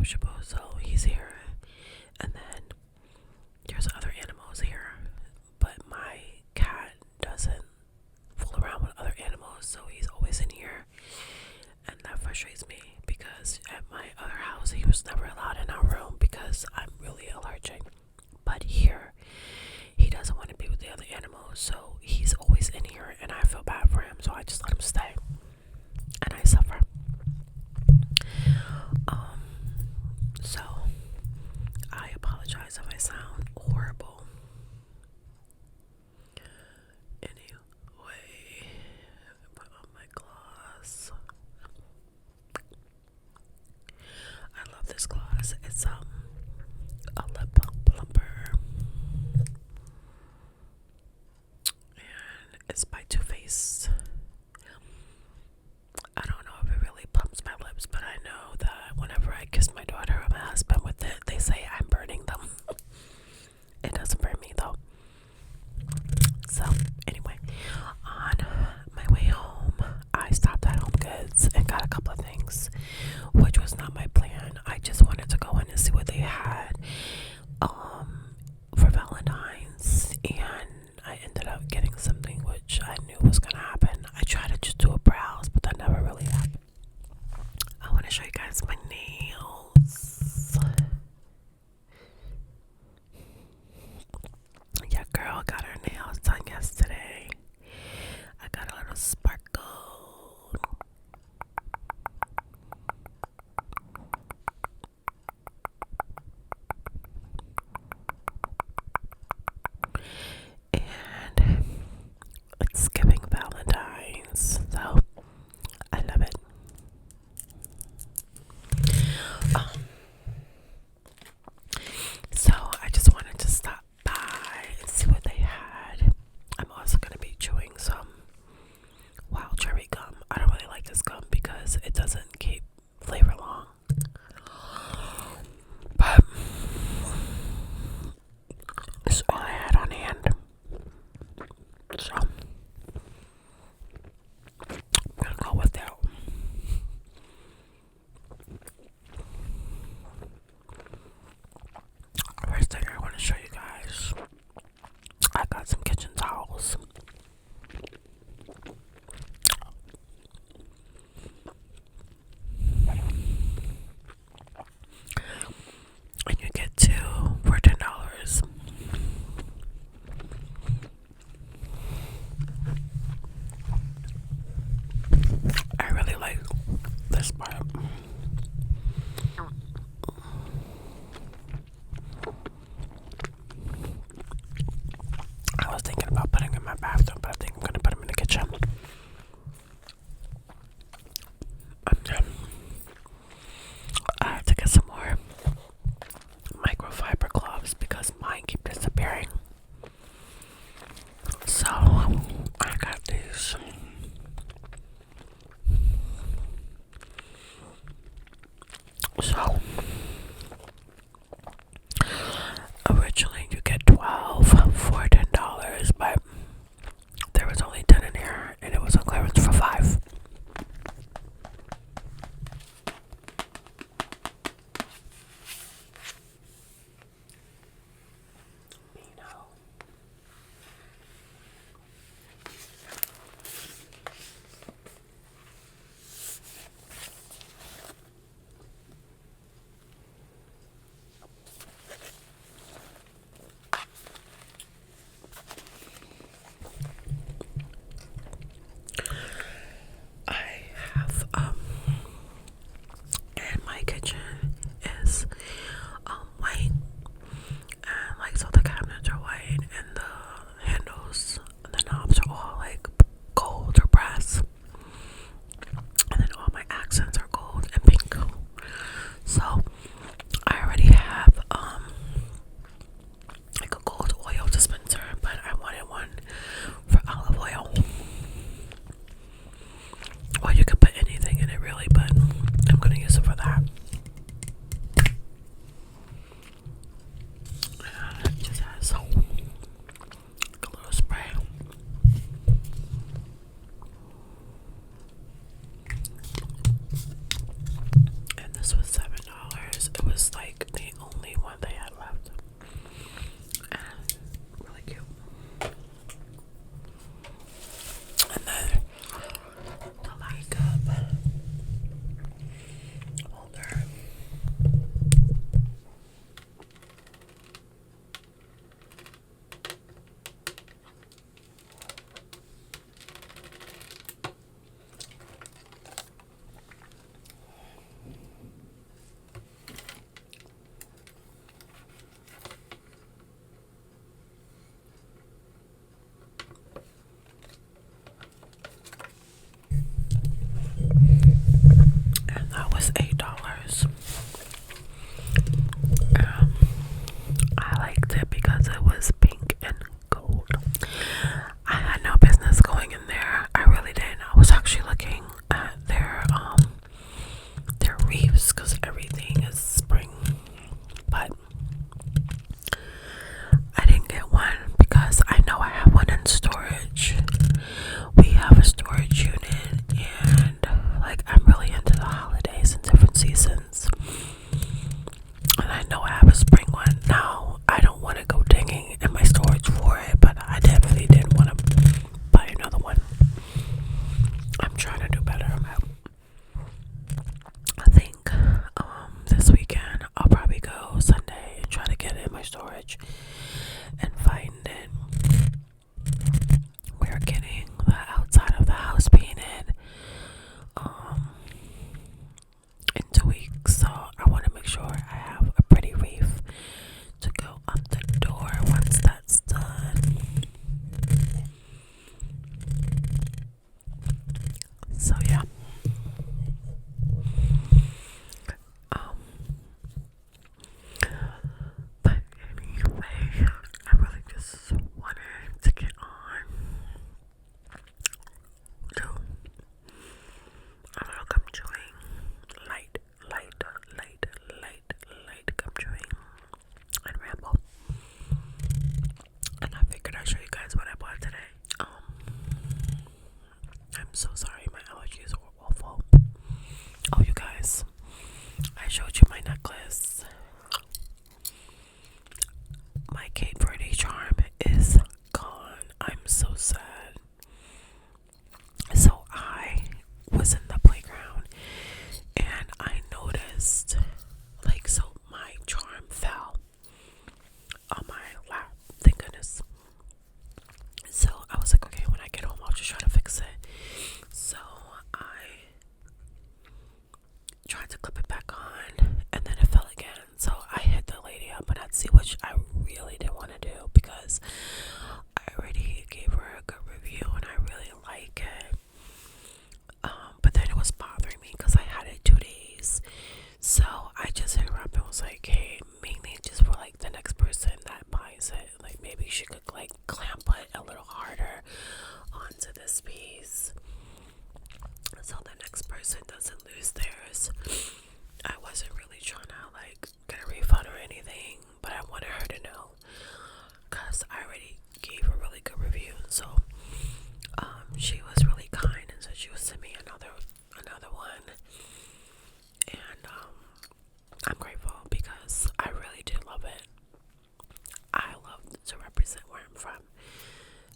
comfortable, so he's here. And then there's other animals here, but my cat doesn't fool around with other animals, so he's always in here. And that frustrates me because at my other house he was never allowed in our room because I'm really allergic. But here he doesn't want to be with the other animals, so he's always in here, and I feel bad for him, so I just let him stay. And I suffer. So I apologize if I sound horrible. Anyway, put on my gloss. I love this gloss. It's a lip plumper, and it's by Too Faced. I don't know if it really plumps my lips, but I know that whenever I kiss my daughter or my husband with it, they say I'm burning them. It doesn't burn me though. So anyway, on my way home, I stopped at HomeGoods and got a couple of things, which was not my plan. I just wanted to go in and see what they had for Valentine's, and I ended up getting something which I knew was gonna happen. I tried to just do a browse, but that never really happened. I want to show you guys my nails. Yeah, girl got her nails done yesterday. I got a little sparkle. And it's giving Valentine's, so I love it. So I just wanted to stop by and see what they had. I'm also going to be chewing some wild cherry gum. I don't really like this gum because it doesn't keep flavor long. But it's all I had on hand. So I'm going to go with that. First thing I want to show you guys, I got some kitchen towels. And you get two for $10. I really like this part. I was thinking about putting them in my bathroom, but I think I'm going to put them in the kitchen. I have to get some more microfiber gloves because mine keep disappearing. So I got these. So originally you get 12 for $10, but there was only 10 in here and it was on clearance for 5. know I have a spring one. Now, I don't want to go digging in my storage for it, but I definitely didn't want to buy another one. I'm trying to do better. I think this weekend I'll probably go Sunday and try to get it in my storage and find it. We're getting the outside of the house painted in 2 weeks, so I want to make sure I have a pretty wreath to go up the door once that's done. So yeah. But anyway, I really just wanted to get on to a little gum chewing, light gum chewing and ramble. And I figured I'd show you guys what I bought today. I'm so sorry, my allergies are awful. Oh, you guys, I showed you my necklace. My Cape Verde charm is gone. I'm so sad. So I was in the playground and I noticed, like, so my charm fell on my lap. Thank goodness. So I was like, okay, when I get home, I'll just try to fix it. So I tried to clip it back on and then it fell again. So I hit the lady up and I'd see, which I really didn't want to do because I already gave her a good review and I really like it. But then it was bothering me because I had it 2 days. So I just hit her up and was like, hey, mainly just for like the next person that buys it, like maybe she could like clamp it a little harder onto this piece so the next person doesn't lose theirs. I wasn't really trying to like get a refund or anything, but I wanted her to know because I already gave a really good review. So she was really kind and said she would send me another one, and I'm grateful because I really did love it. I love to represent where I'm from,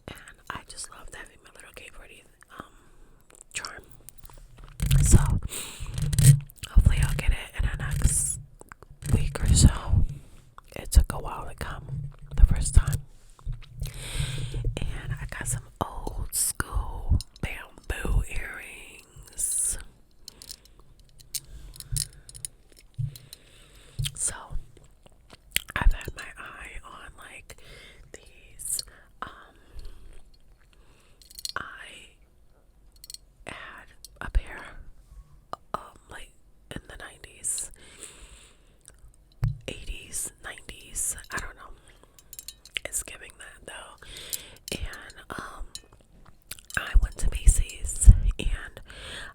and I just loved having my little Cape Verde charm. So hopefully I'll get it in the next week or so. It took a while to come the first time. And I got some old school bamboo earrings. So I've had my eye on like these. I had a pair like in the 90s, 80s, 90s. I don't know. It's giving that though. And I went to Macy's and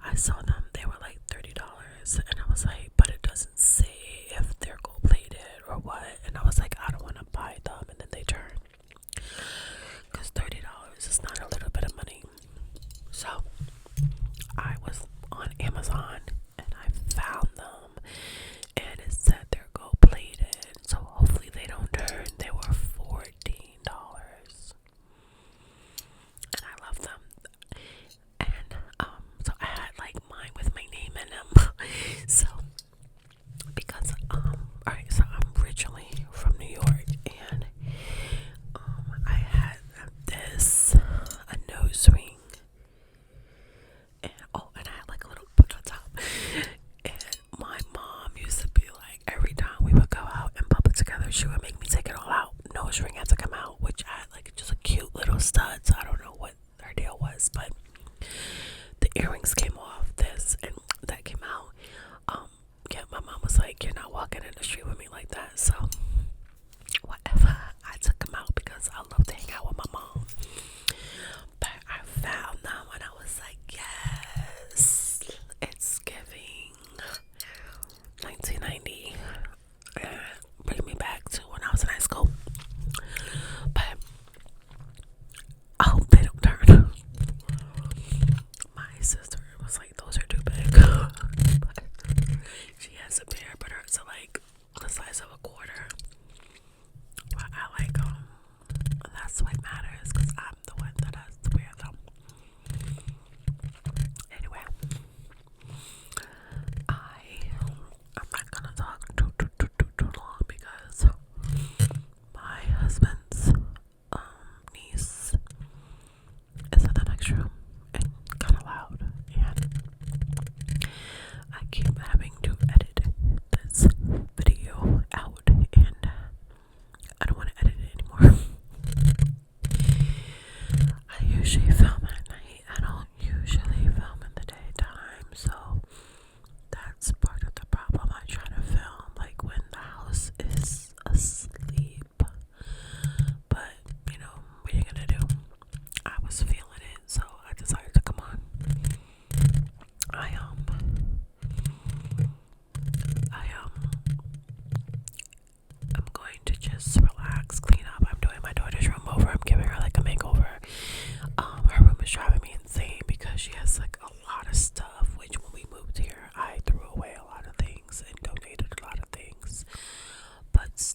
I saw them. They were like $30, and I was like, but it doesn't say if they're gold plated or what. And I was like, I don't want to buy them. And then they turn, because $30 is not a little bit of money. So I was on Amazon and I found them, and it said they're gold plated. So hopefully they don't turn. They were $14. And I love them. And so I had like mine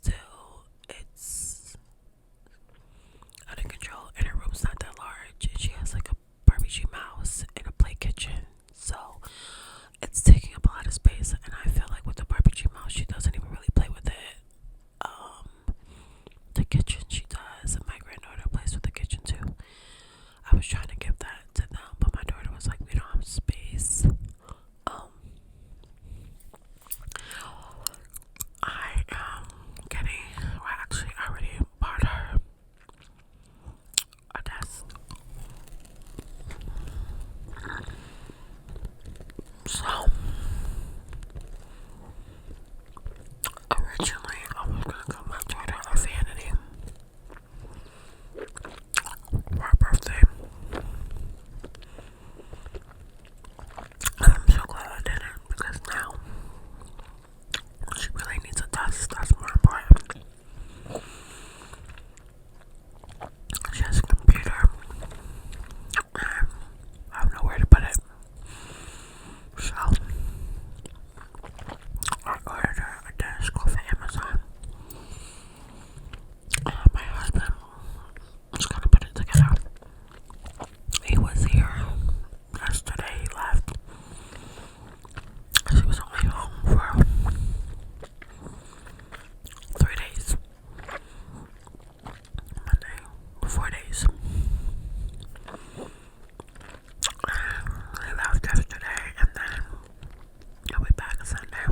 still, it's out of control, and her room's not that large, and she has like a barbecue mouse and a play kitchen, so it's taking up a lot of space. And I feel like with the barbecue mouse, she doesn't even really play with it. The kitchen she does, and my granddaughter plays with the kitchen too. I was trying to give that to them, but my daughter was like, we don't have space. I am getting, well, actually I already bought her a desk. So originally I was gonna give my daughter a vanity for her birthday. And I'm so glad I didn't, because now she really needs a desk. That's more important. She has a computer. I have nowhere to put it. So I ordered her a desk off of Amazon. My husband was gonna put it together. He was here yesterday. He left. She was only home for 3 days. Monday, 4 days. He left yesterday, and then he'll be back Sunday,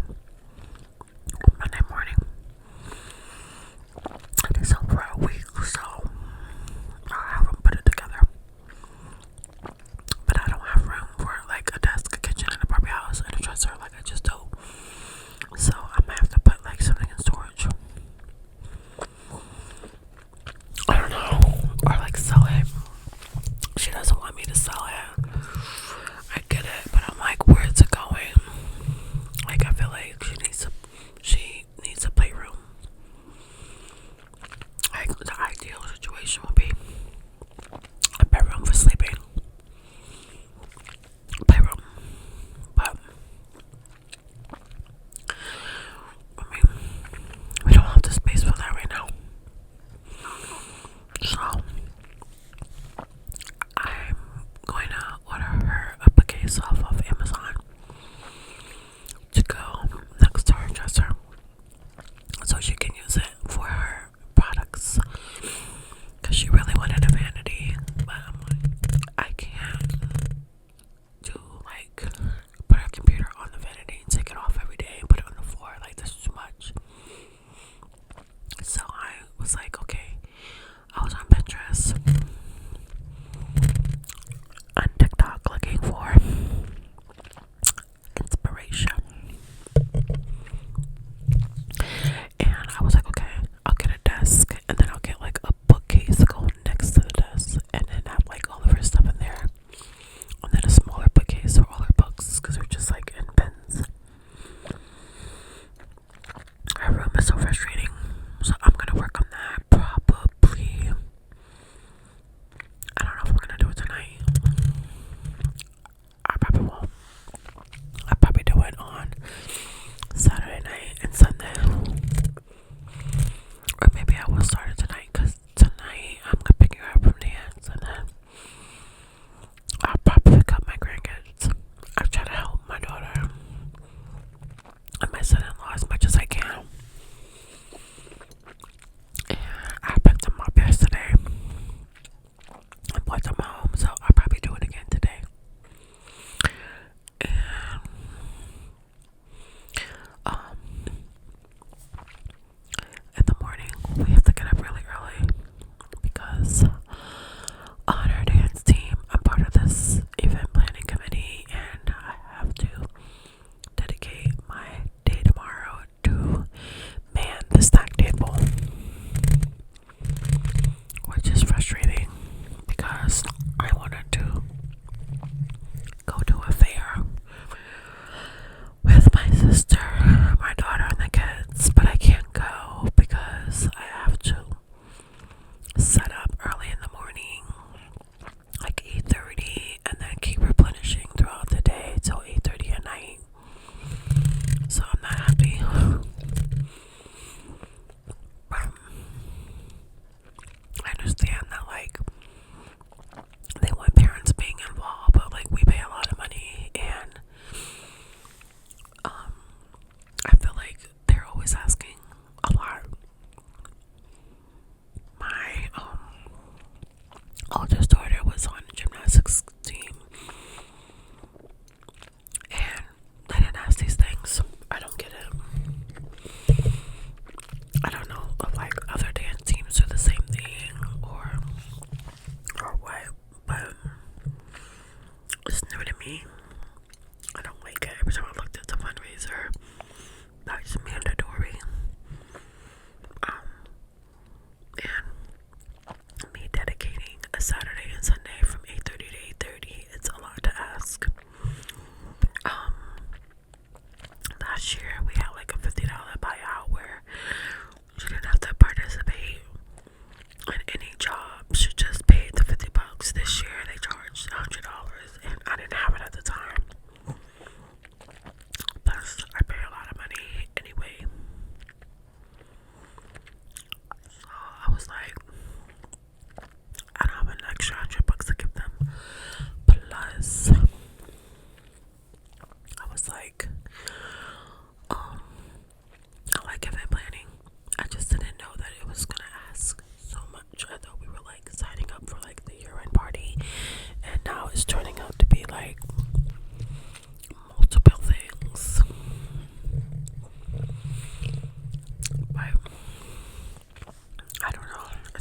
Monday morning. And he's home for a week, so I'll have him put it together. But I don't have room for like a desk, a kitchen, and a Barbie house, and a dresser like I just do. So I might have to put like something in storage. I don't know, or like sell it. She doesn't want me to sell it. I get it, but I'm like, where's it going? Like, I feel like she needs a playroom. Like, the ideal situation would be a bedroom for sleeping, playroom. But I mean, we don't have the space for that right now. So I'm going to order her a bookcase off of Amazon to go next to her dresser, so she can use it for her products, because she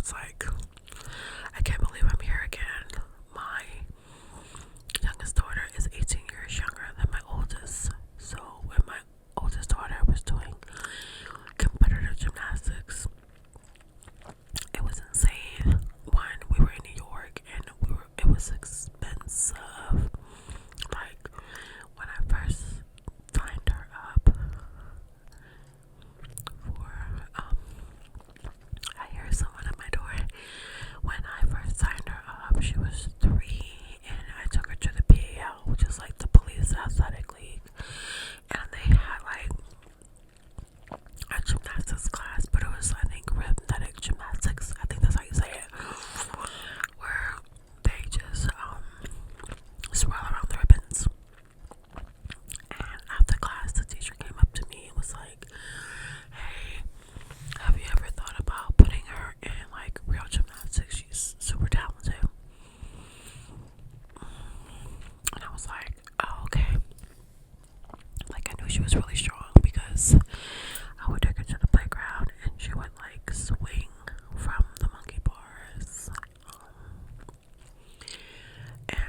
was like, I can't believe I'm here again. My youngest daughter is 18 years younger than my oldest. So when my oldest daughter was doing competitive gymnastics, it was insane. One, we were in New York and it was expensive. Like when I first signed her up for I hear someone at my door. When I first signed her up, she was 3, and I took her to the PAL, which is like the police athletic league, and they had like a gymnastics class, but it was, I think, rhythmic gymnastics. I think that's how you say it, where they just swirl around the ribbons. And after class, the teacher came up to me and was like, "Hey, have you ever thought about putting her in like real gymnastics? She's super talented." And I was like, "Oh, okay." Like I knew she was really strong because I would take her to the playground and she would like swing from the monkey bars. And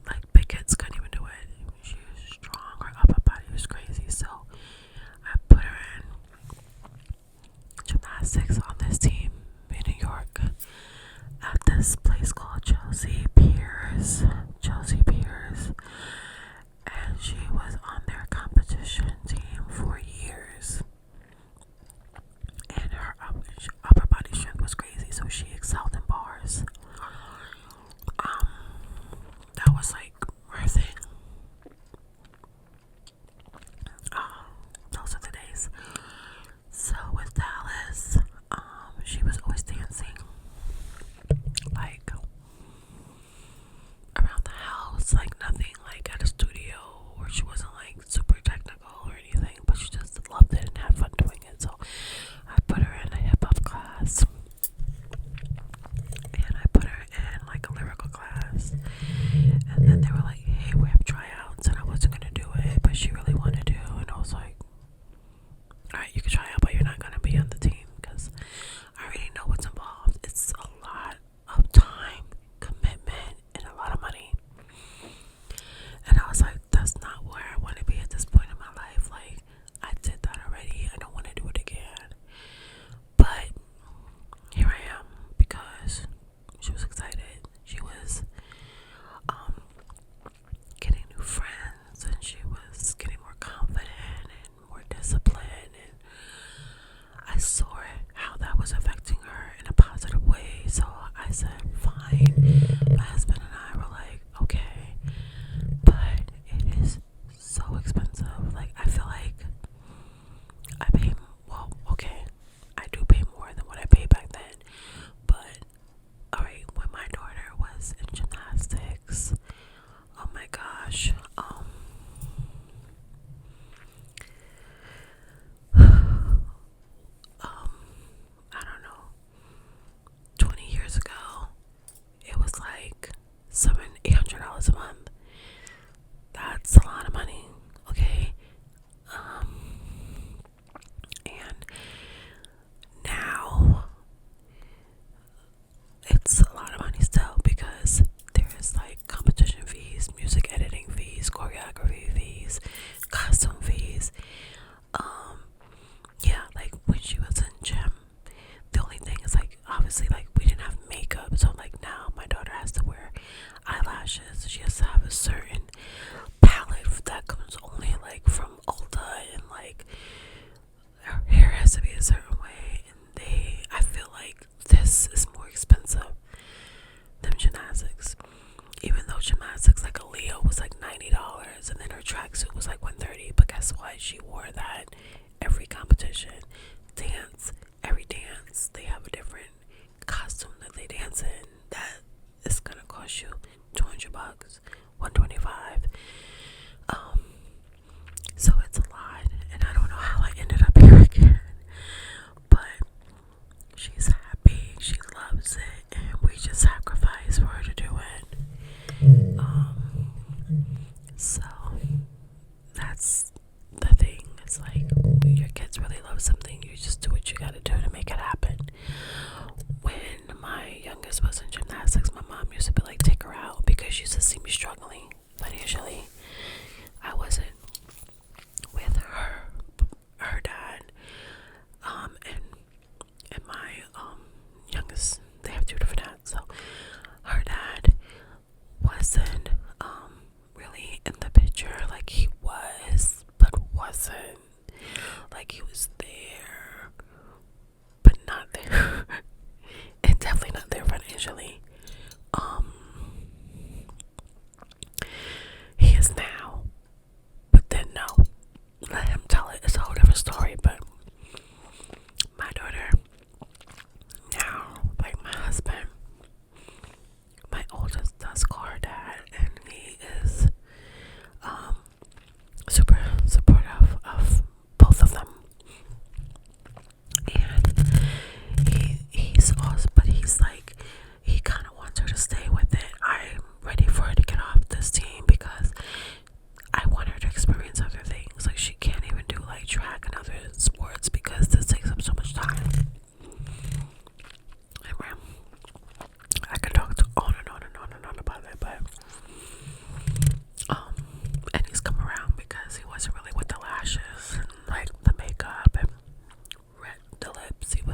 like big kids couldn't even do it. She was strong. Her upper body was crazy. So I put her in gymnastics on this team in New York at this place called Chelsea Piers. And she was on their competition team for years. And her upper body strength was crazy, so she excelled in bars. That was like her thing. Those are the days. So with Dallas,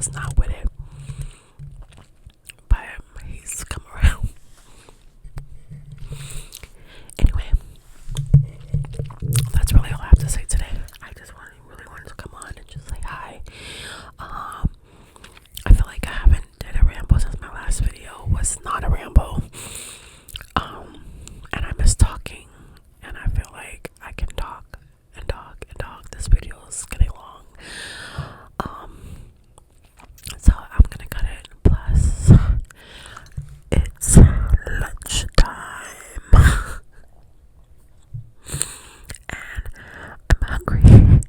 was not with it, but he's come around. Anyway, that's really all I have to say today. I just really wanted to come on and just say hi. I feel like I haven't did a ramble since my last video was not a ramble. And I miss talking, and I feel like I can talk and talk and talk. This video is getting long. So I'm gonna cut it. Plus, it's lunchtime. And I'm hungry.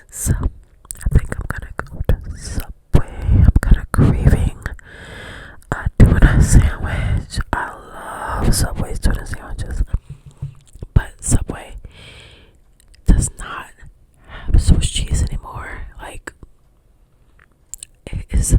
So I think I'm gonna go to Subway. I'm kinda craving a tuna sandwich. I love Subway's tuna sandwiches. But Subway does not have Swiss cheese anymore. Like, it is